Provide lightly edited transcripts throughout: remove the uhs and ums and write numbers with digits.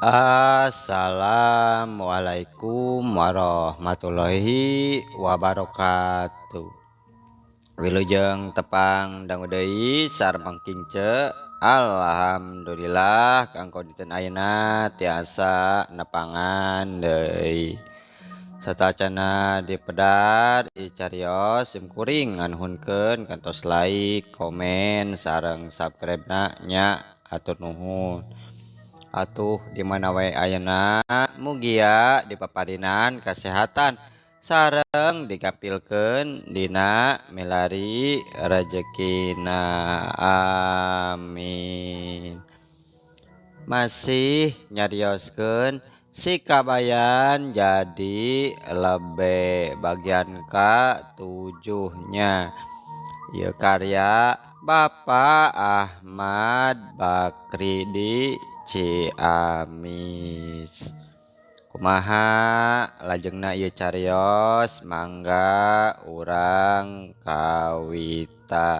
Assalamualaikum warahmatullahi wabarakatuh. Wilujeng tepang dangu deui sareng kince. Alhamdulillah kanggo dinten ayeuna tiasa nepangan deui. Satacana dipedar icarios simkuring nganuhunkeun kantos like, komen sareng subscribe-na nya atur nuhun. Atuh di mana wae ayeuna mugia dipaparinan kesehatan sareng dikampilkeun dina milari rezekina, amin. Masih nyarioskeun si kabayan jadi lebe bagian ke-7-nya. Ieu karya Bapak Ahmad Bakri di Ciamis. Kumaha lajengna ieu cariyos, mangga urang kawita.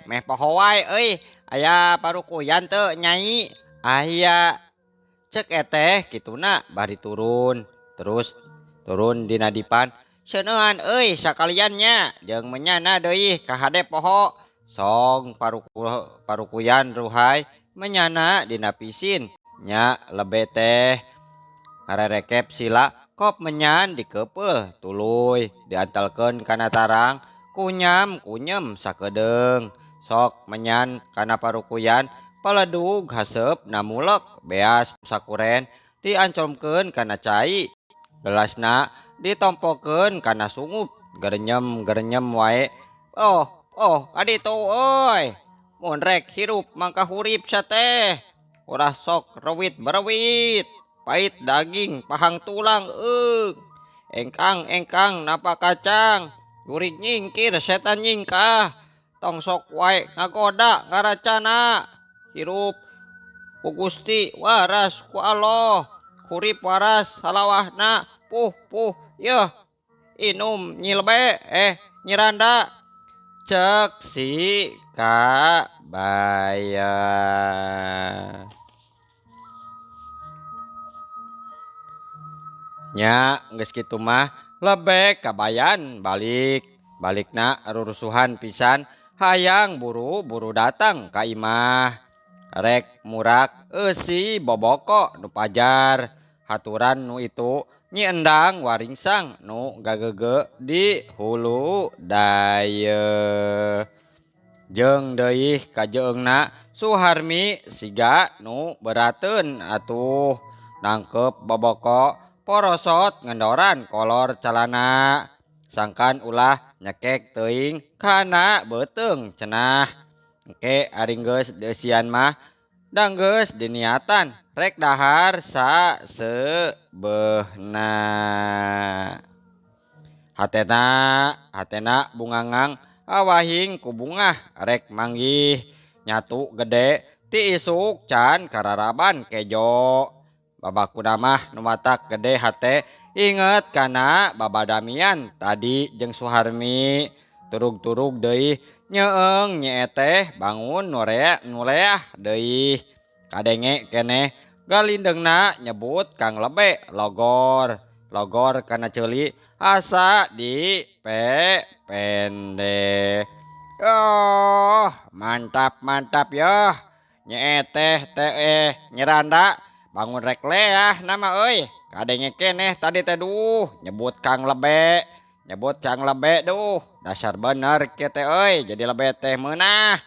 Meh poho wae euy, aya parukuyan teu Nyai? Aya. Cek eteh kituna bari turun, terus turun dina dipan. Seuneuhan euy sakaliannya jeung menyana deui ka hade poho. Song parukuyan ruhai menyana dina pisin nya lebe teh ngarerekep sila kop menyan dikepeul tuluy diantalkeun kana tarang kunyam kunyem sakedeung sok menyan kana parukuyan paledug haseup na mulek beas sakuren diancomkeun kana cai gelasna ditompokeun kana sungup gerenyem wae. Oh, aditu euy. Mun rek hirup mangka hurip sateh. Ulah sok rewit berewit. Pait daging pahang tulang Engkang napa kacang. Guring nyingkir setan nyingkah. Tong sok wae ngagoda ngaracana. Hirup ku Gusti waras ku Allah. Hurip waras salawahna. Puh yeuh. Inum nyilbe nyiranda. Cek si kabayan. Nya geus kitu mah lebek kabayan balikna rurusuhan pisan hayang buru-buru datang ka imah. Rek murak eusi boboko nu pajar haturan nu itu Nyi Endang waringsang nu gagege di hulu dayeuh. Jeung deui ka jeungna Suharmi siga nu berateun atuh nangkep boboko porosot ngendoran kolor calana. Sangkan ulah nyekek teuing kana beuteung cenah. Engke ari geus deusian mah danggeus diniatan rek dahar saseubeuhna. Hatena bungangang awahing ku bungah rek manggih nyatu gede ti isuk can kararaban kejo. Babakuna mah nu matak gede hate inget kana babadamian tadi jeung Suharmi. Turug-turug deui nyeeng nyeeteh bangun nuleah deui. Kadenge keneh galindengna nyebut Kang Lebe logor kana ceuli asa di pende. Oh, mantap yeuh. Nyeeteh teh nyeranda bangun rek leah nama euy. Kadenge keneh tadi teh duh nyebut Kang Lebe duh dasar bener kieu teh euy jadi lebe teh meunah.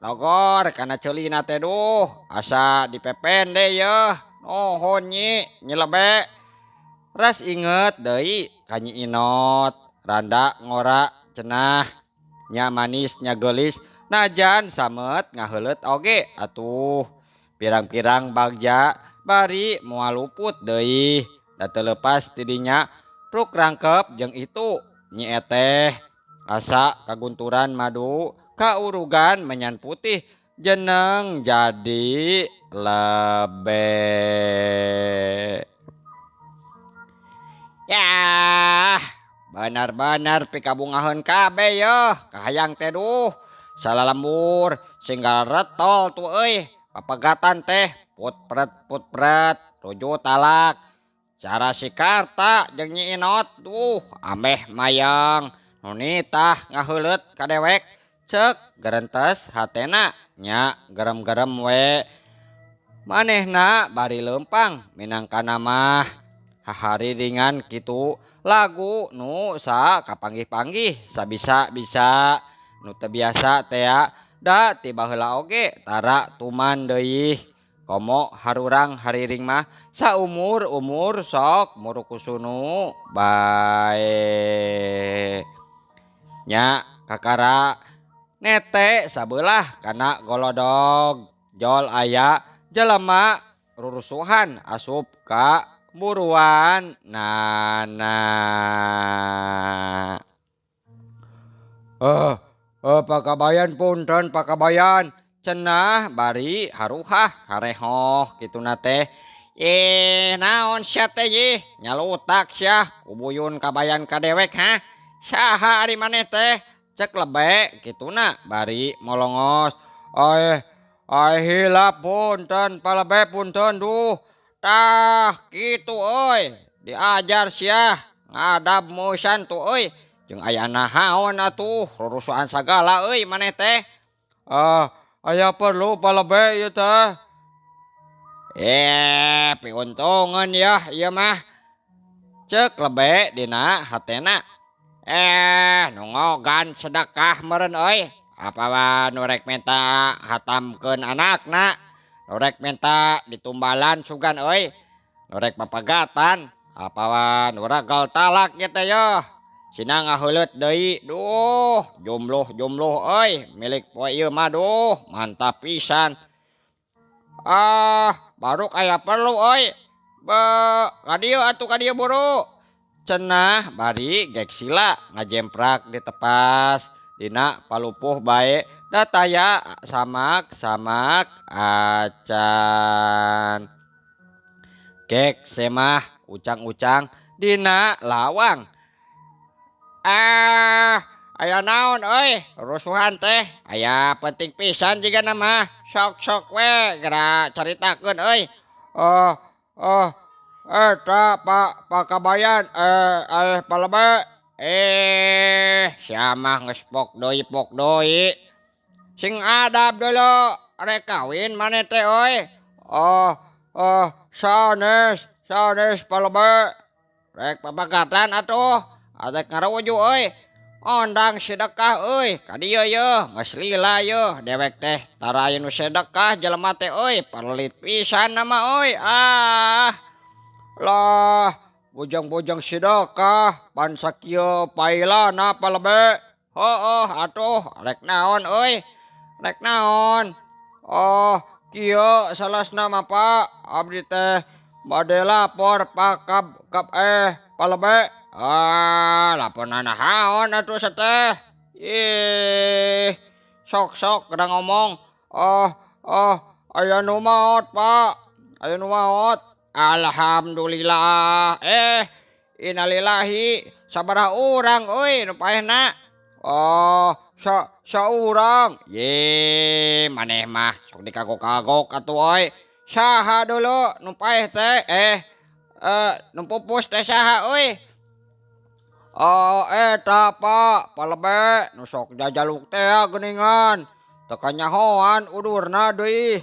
Logor kana ceulina teh duh asa dipepende yeuh. Nuhun Nyi Lebe. Ras inget deui ka Nyi Inot randa ngora cenah nya manis nya geulis najan samet ngaheuleut oge atuh. Pirang-pirang bagja bari moal luput deui da teu leupas ti dinya pruk rangkep jeung itu Nyi Eteh asa kagunturan madu kaurugan menyan putih jeneng jadi lebe. Yah, benar-benar pikabungaheun kabeh yeuh kahayang teh duh salalembur singgal retol tuh euy papagatan teh putpret tujuh talak cara sikarta jeung Nyi Inot ameh mayang nunitah ngaheuleut ka dewek cek gerentes hatena nya gerem-gerem we manehna bari leumpang minangkana mah hahari ringan kitu lagu nu kapanggih-panggih sabisa-bisa nu teu biasa teh da tiba heula oge tara tuman deui komo harurang hariring mah saumur-umur sok murukusunu bae nya kakara nete sabelah kana golodog jol aya jelema rurusuhan asup ka buruan nana pakabayan punten pakabayan cenah bari haruhah harehoh kituna teh naon sia teh ye nyalutak sia kubuyun kabayan ka dewek ha saha ari maneh teh cek lebe kituna bari molongos hilap punten palebe punten duh tah kitu euy diajar sia ngadab mosan tu euy jeung aya nahaon atuh rurusuhan sagala euy maneh teh aya perlu palebe ieu teh piuntungan ya ieu mah cek lebe dina hatena nu ngogan sedekah meureun euy apawa nu rek menta hatamkeun anakna nu rek menta ditumbalan sugan euy nu rek papagatan apawa nu ragal talak nya teh yo cenah ngaheuleut deui duh jumluh euy milik poe ieu mah duh mantap pisan baruk aya perlu euy ka dieu atuh ka dieu buru cenah bari gek sila ngajemprak di tepas dina palupuh bae dataya samak acan gek semah ucang-ucang dina lawang aya naon euy rusuhan teh aya penting pisan jiga nama sok we geura caritakeun euy eta pakabayan palebe sia mah geus pok deui sing adab deuleu rek kawin maneh teh euy sanes palebe rek papagatan atuh atek ngaruju euy ondang sedekah euy ka dieu yeuh geus lila yeuh dewek teh tara aya nu sedekah jelema teh euy perlit pisan nama euy lah bujang-bujang sedekah pan sakieu pailana palebe atuh rek naon euy rek naon kieu salasna mah Pak abdi teh bade lapor pakab palebe laporan nahaon atuh sateh sok kada ngomong aya nu maot Pak aya nu maot alhamdulillah innalillahi sabaraha urang euy nu paehna saurang ye maneh mah sok dikagok-kagok atuh euy saha deuleu nu paeh teh nu pupus teh saha euy eta Pak palebe nu sok jajaluk teh geuningan teu kanyahoan udurna deui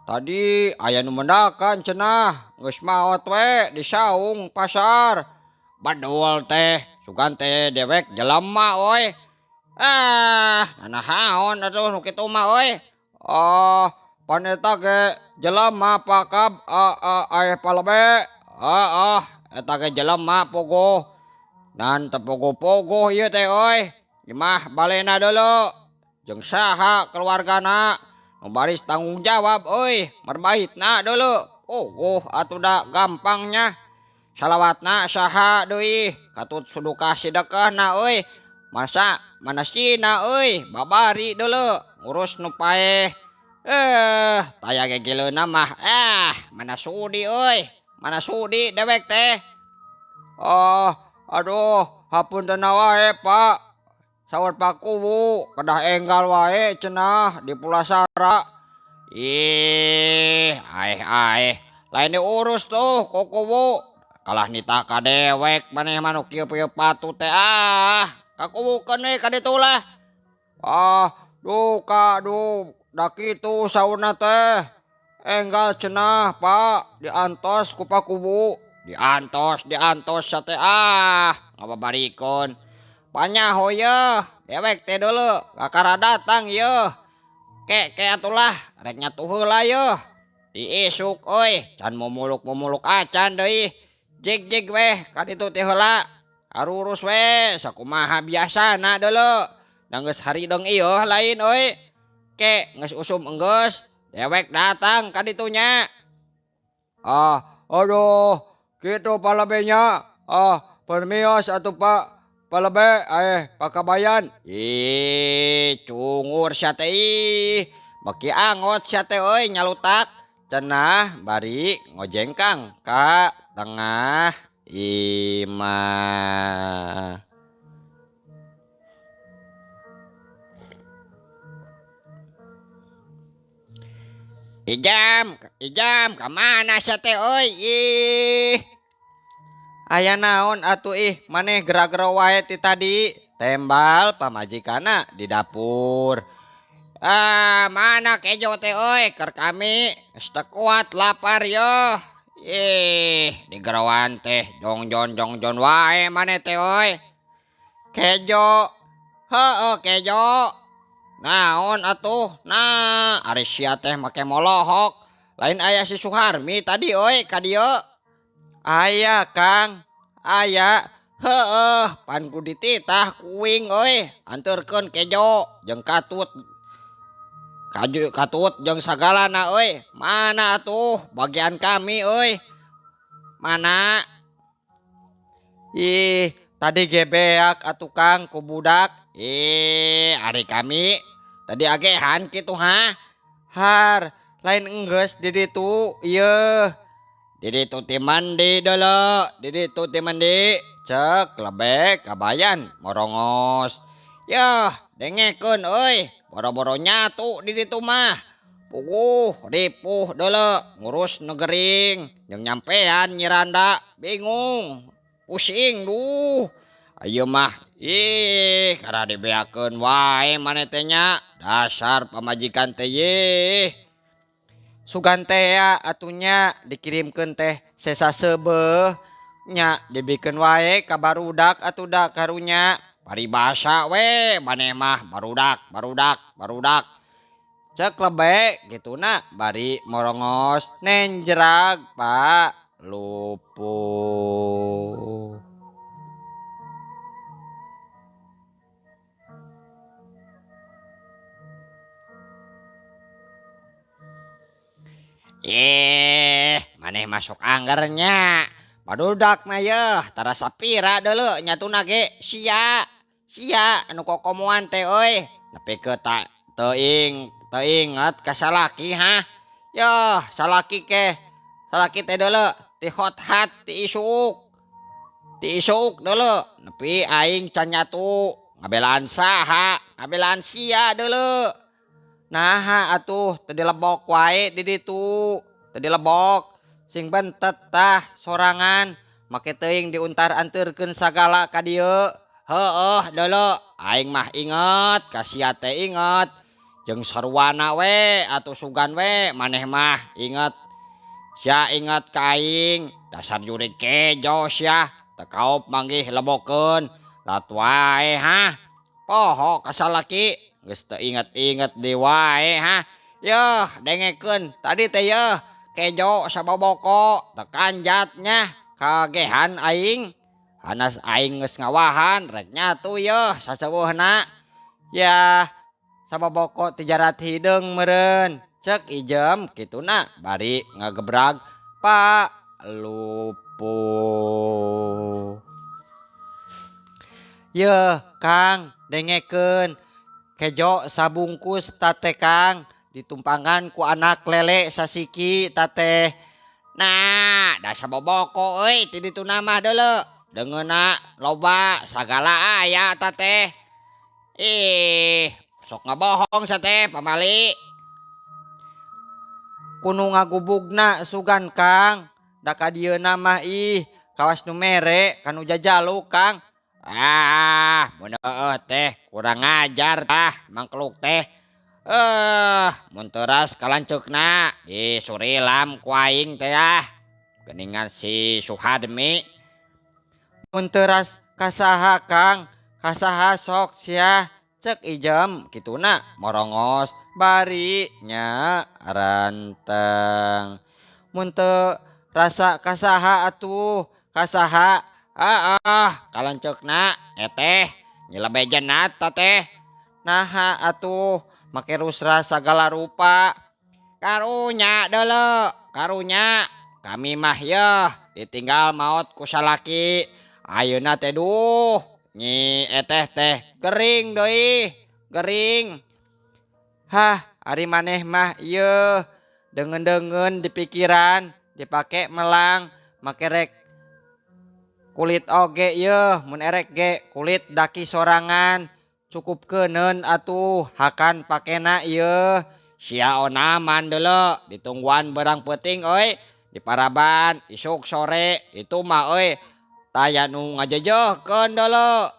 tadi aya nu mendakan cenah geus maot we di saung pasar badul teh sugan teh dewek jelema euy nahaon atuh nu kitu mah euy pan eta ge jelema pakab palebe eta ge jelema pogoh dan tepogoh-pogoh ieu teh euy imah balena deuleu jeung saha keluargana nu baris tanggung jawab euy marbaitna deuleu atuh da gampangnya salawatna saha deui katut sedekah sedekahna euy masa manasina euy babari deuleu ngurus nu paeh taya gegeleuna mah mana sudi euy mana sudi dewek teh aduh hapunten wae Pak saur Pak Kuwu kedah enggal wae cenah di Pulasara Ih, lain diurus tuh kukuwu. Kalah nita ka dewek maneh manuk kieu patu teh kakuwukeun we ka ditu lah. Duh da kitu saurna teh. Enggal cenah, Pak, diantos ku pakuwu. Diantos sa teh ngababarikeun. Panyaho yeuh, dewek teh deuleu kakara datang yeuh. Ke atulah, rek nyatu heula yeuh. Ti isuk euy, can momuluk acan deui. Jig weh ka ditu teh heula. Arurus we sakumaha biasana deuleu. Da geus harideng ieuh lain euy. Ke geus usum enggeus, dewek datang ka ditunya. Aduh, kitu palebenya. Permios atuh Pak. Palebe pakabayan. Cungur sia teh beki angot sia teh euy nyalutak. Cenah bari ngojengkang ka tengah imah. Ijam, kamana sia teh euy? Aya naon atuh maneh gera-gera wae ti tadi. Tembal pamajikanna di dapur. Mana kejo teh euy keur kami geus teu kuat lapar yo. Digerawan teh jongjon wae maneh teh euy. Kejo. Heueuh kejo. Naon atuh? Nah, ari sia teh make molohok. Lain aya si Suharmi tadi euy ka dieu. Aya Kang, aya. Heueuh, pan ku dititah kuing euy. Anterkeun kejo jeung katut jeung sagalana euy. Mana atuh bagian kami euy? Mana? Tadi gebeak atuh Kang ku budak. Ari kami tadi agehan kitu Har, lain enggeus di ditu ieu. Di ditu ti mandi deuleu, di ditu ti mandi. Cek lebek kabayan morongos. Yah, dengekeun euy, boro-boro nyatu di ditu mah. Ripuh deuleu ngurus negering jeung nyampean Nyiranda bingung. Pusing duh. Ayeuna mah kara dibeakeun wae maneh teh nya. Dasar pamajikan teh ye. Sugan teh atunya dikirimkeun teh sesasebeuh nya dibikeun wae ka barudak atuh da karunya. Paribasa we maneh mah barudak. Cek lebek gituna bari morongos nenjrag Pak lupuh. Maneh masuk anggernya. Barudak na yeuh, tara sapira deuleu nyatuna ge sia anu kokomoan teh euy. Nepi ke teu inget ka salaki Yeuh, salaki teh deuleu ti hothat ti isuk deuleu. Nepi aing can nyatu ngabelaan saha? Ngabelaan sia deuleu. Naha atuh teu dilebok wae di ditu. Teu dilebok. Sing bentet tah sorangan make teuing diuntar anterkeun sagala ka dieu. Heueuh deuleu. Aing mah inget, ka sia teh inget. Jeung sarwana we atuh sugan we maneh mah inget. Sia inget ka aing. Dasar jurig kejo sia. Teu kaop manggih lebokeun. Lat wae Poho ka salaki. Geus teu inget-inget di wae Yeuh, dengekeun tadi teh yeuh. Kejo saboboko tekanjatnya kagehan aing. Hanas aing geus ngawahan rek nyatu yeuh saseueuhna. Yah, saboboko ti jarat hideung meureun. Cek ijem kituna bari ngagebrag Pak lupuh. Yeuh, Kang, dengekeun. Kejo sabungkus tate Kang. Ditumpangan ku anak lele sasiki tate. Nah, da saboboko euy ti ditu mah deuleu. Deungeuna loba sagala aya tate. Sok ngabohong sa teh pamali. kuno ngagubugna sugan Kang. Da ka dieuna mah ih kawas nu mere kanu jajalu Kang. Mun teh kurang ngajar tah mangkeluk teh. Mun teuras kalanceukna disurilam ku aing teh geuningan si Suhadmi. Mun teuras kasaha Kang, kasaha sok sia cek ijem kituna morongos bari nya ranteng. Mun teu rasa kasaha atuh kasaha kalanceukna eteh nyelebejenna teh naha atuh make rusra sagala rupa karunya deuleu karunya kami mah yeuh ditinggal maot ku salaki ayeuna teh duh nyi eteh teh gering deui gering. Ari maneh mah ieu deungeun-deungeun di pikiran dipake melang make rek kulit oge yeuh mun erek ge kulit daki sorangan cukupkeuneun atuh hakan pakena ieu sia onaman deuleu ditungguan berang peuting euy di paraban isuk sore itu mah euy taya nu ngajejehkeun deuleu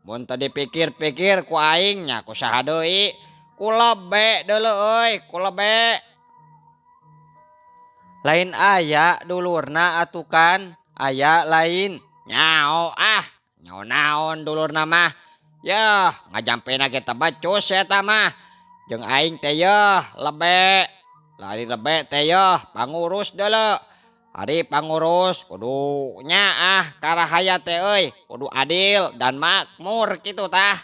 mun teu dipikir-pikir ku aing nya ku saha deui ku lebe deuleu euy ku lebe. Lain aya dulurna atuh kan aya lain nyao nyao naon dulurna mah yeuh ngajampena ge teu becus eta mah jeung aing teh yeuh lebe lari lebe teh yeuh pangurus deuleu ari pangurus kudu nya karahaya teh euy kudu adil dan makmur kitu tah.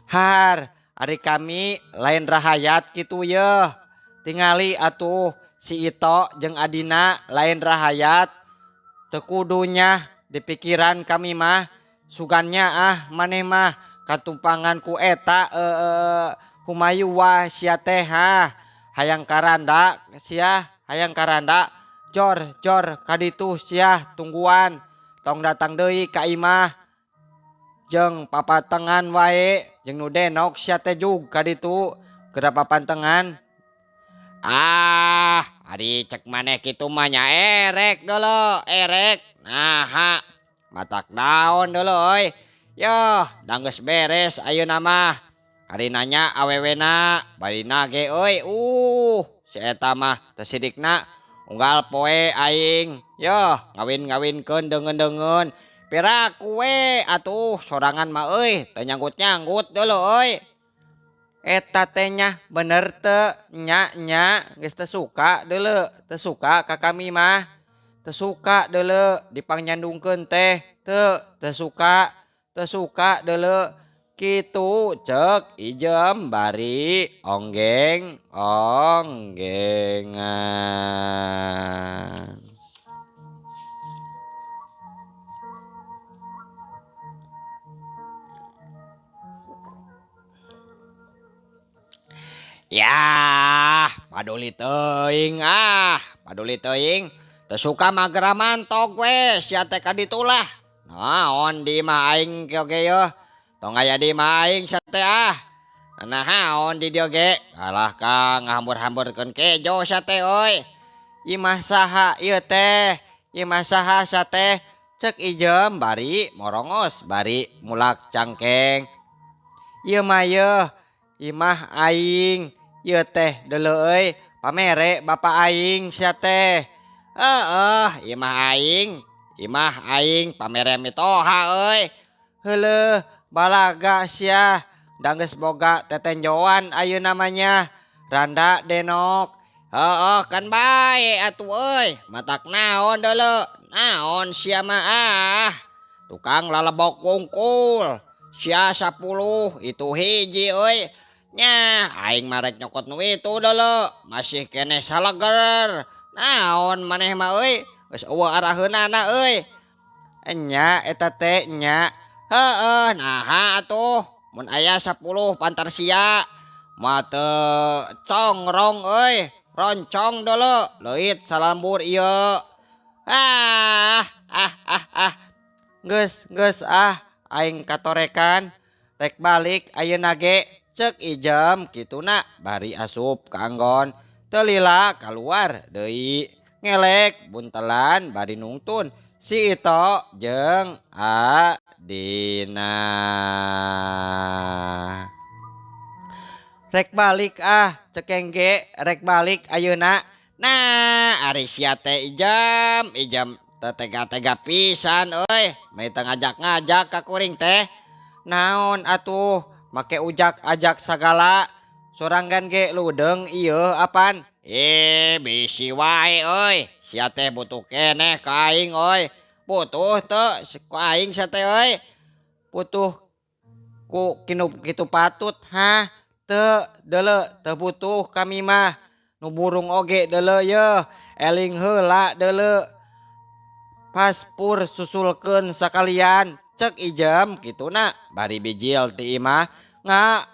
Har ari kami lain rahayat kitu yeuh tingali atuh si Ito jeung adina lain rahayat teu kudunya di pikiran kami mah sugannya maneh mah katumpangan ku eta Humayuwa sia teh hayang karanda sia hayang karanda jor kaditu sia tungguan tong datang deui ka imah jeung papatengan wae jeung nu denok sia teh jug kaditu keur papantengan. Ari cek maneh kitu mah nya erek deuleu erek naha matak daon deuleu euy yeuh da geus beres ayeuna mah ari nanya awewena barina ge euy si eta mah teu sidikna unggal poe aing yeuh ngawin-ngawinkeun deungeun-deungeun piraku we atuh sorangan mah euy teu nyanggut-nyanggut deuleu euy. Eta teh nya bener teu nya geus teu suka deuleu teu suka ka kami mah teu suka deuleu dipangnyandungkeun teh teu suka deuleu kitu cek ijem bari onggengan. Yah paduli teuing teu suka mageran mantok we sia teh kaditu lah naon di mah aing oge yeuh tong aya di mah aing sia teh naon di dieu ge alah ka ngahambur-hamburkeun kejo sia teh euy imah saha ieu teh imah saha sia teh cek ijem bari morongos bari mulak cangkeng ieu mah yeuh imah aing ieu teh deuleu euy pamere bapa aing sia teh imah aing pamere mitoha euy heuleuh balaga sia da geus boga tetenjoan ayeuna namanya randa denok kan bae atuh euy matak naon deuleu naon sia mah tukang lalebok wungkul sia 10 itu hiji euy nya aing marek nyokot nu itu deuleu masih keneh saleger naon maneh mah euy geus eueuh araheunana euy nya eta teh nya naha atuh mun aya 10 pantar sia mah teu congrong euy roncong deuleu leuit salambur ieu geus aing katorekan rek balik ayeuna ge cek ijem kituna bari asup kaanggon telila keluar deui ngelek buntelan bari nungtun si Ito jeung Adina. Rek balik cekengge rek balik ayeuna. Nah ari sia teh ijem teu tega-tega pisan euy meni teu ngajak-ngajak ka kuring teh. Naon atuh make ujak-ajak sagala sorangan ge ludeng ieu apan. Bisi wae euy sia teh butuh keneh ka aing euy. Butuh teu ka aing sia teh euy. Butuh ku kitu patut teu deuleu teu butuh kami mah. Nu burung oge deuleu yeuh eling heula deuleu. Paspur susulkeun sakalian cek ijem kituna bari bijil ti imah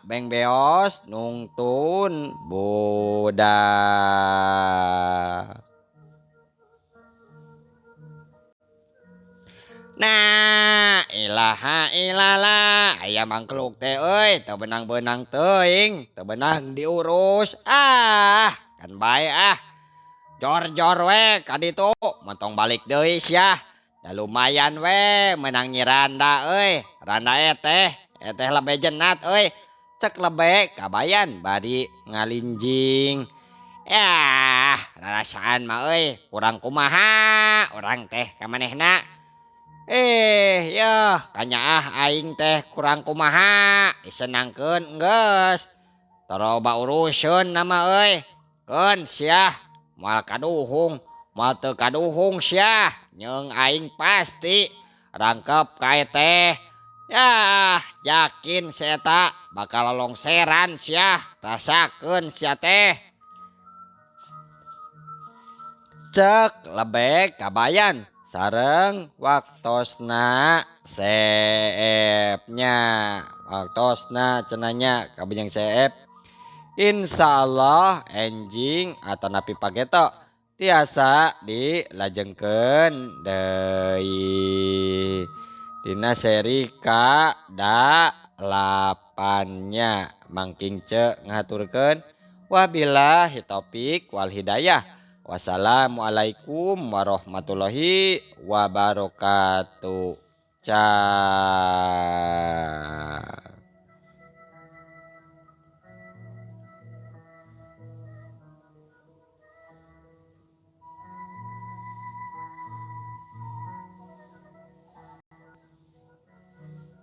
beng beos nungtun budak. Nah ilaha illallah aya mangkluk teh euy teu benang-benang teuing teu benang diurus kan bae jor-jor we ka ditu montong balik deui sia da lumayan we menang nyi Randa euy Randa eteh lebe jenat euy cek lebe kabayan bari ngalinjing rarasaan mah euy kurang kumaha urang teh ka manehna kanyaah aing teh kurang kumaha disenangkeun geus taroba uruseun nama euy keun sia moal kaduhung moal teu kaduhung sia nyeung aing pasti rangkep ka teh yakin si eta bakal lolongseran sia rasakeun sia teh cek lebek kabayan sareng waktosna seepnya waktosna cenanya kabujang seep insyaallah enjing atau napi pageto tiasa dilajengkeun deui dina seri ka-8-nya mangking ce ngaturkeun wabillahi taufik wal hidayah. Wassalamualaikum warahmatullahi wabarakatuh. Cai.